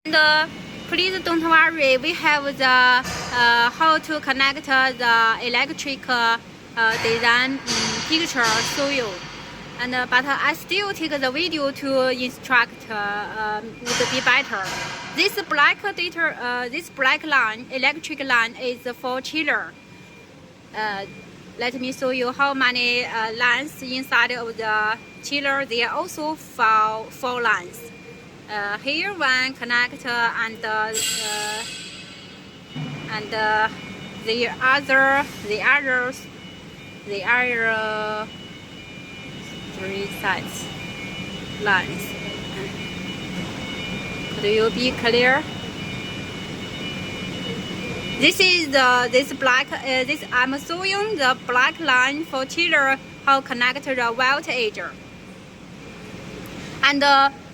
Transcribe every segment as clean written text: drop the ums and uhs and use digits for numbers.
And please don't worry, we have the how to connect the electric design picture show you. And but I still take the video to instruct would be better. This black line, electric line, is for chiller. Let me show you how many lines inside of the chiller. There are also four lines. Here one connector and the other three sides lines. Could you be clear? This is this black. I'm showing the black line for chiller how connect the voltage. And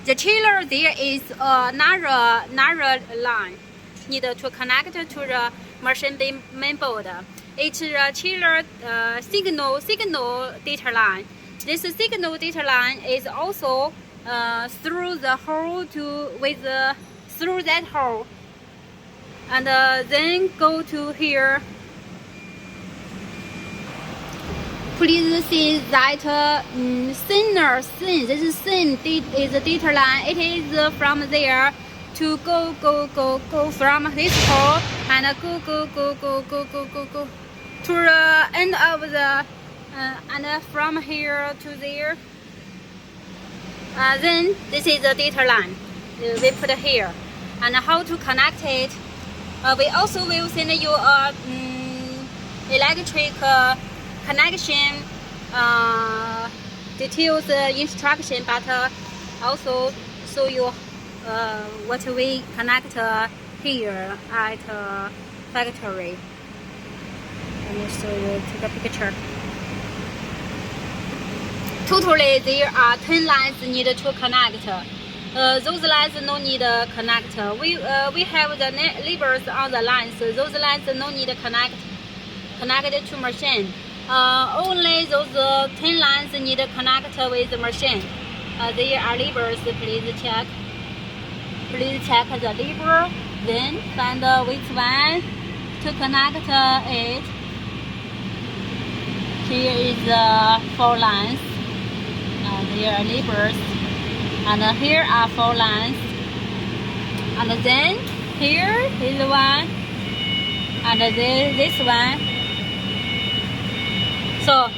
the chiller there is another line need to connect to the machine mainboard. It's a chiller signal data line. This signal data line is also through the hole through that hole, and then go to here. Please see that thin. This is thin is the data line. It is from there to go from this hole and go to the end of the and from here to there. Then this is the data line we put here. And how to connect it? We also will send you a electric connection details instruction, but also show you what we connect here at factory. Let me show you, take a picture. Totally there are 10 lines needed to connect. Those lines no need connect. We have the labels on the lines. Those lines no need connected to machine. Only those 10 lines need connect with the machine. There are labels. Please check. Please check the label. Then find which one to connect it. Here is the 4 lines. There are labels. And here are 4 lines. And then here is one. And then this one. So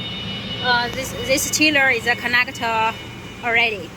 this chiller is a connector already.